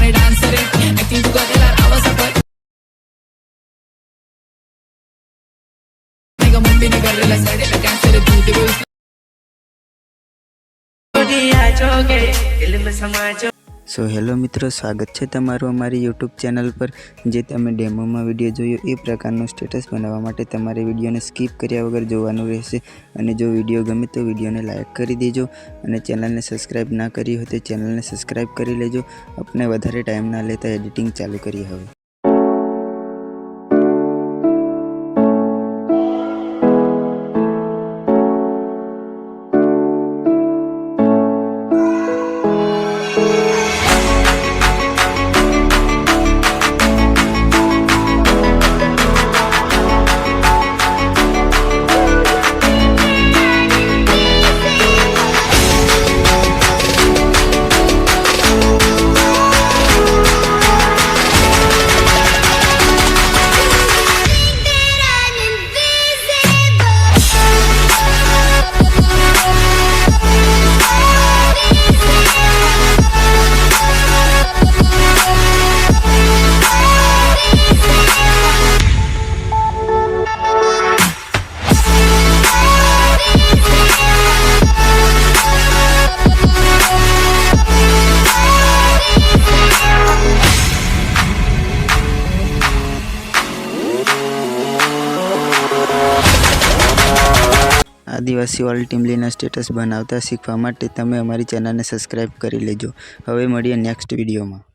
में डांस करे एक्टिंग तू करेला आवाज पर मेगा मम्मी ने करेला साइड पे कैंसर तू दे સો હેલો મિત્રો, સ્વાગત છે તમારું અમારી યુટ્યુબ ચેનલ પર। જે તમે ડેમોમાં વિડીયો જોયો એ પ્રકારનું સ્ટેટસ બનાવવા માટે તમારે વિડીયોને સ્કીપ કર્યા વગર જોવાનું રહેશે। અને જો વિડીયો ગમે તો વિડીયોને લાઇક કરી દેજો અને ચેનલને સબસ્ક્રાઈબ ના કરી હોય તો ચેનલને સબસ્ક્રાઈબ કરી લેજો। આપણે વધારે ટાઈમ ના લેતા એડિટિંગ ચાલુ કરીએ હવે। આદિવાસી ઓલ ટીમલીના સ્ટેટસ બનાવતા શીખવા માટે તમે અમારી ચેનલને સબસ્ક્રાઈબ કરી લેજો। હવે મળીએ નેક્સ્ટ વિડીયોમાં।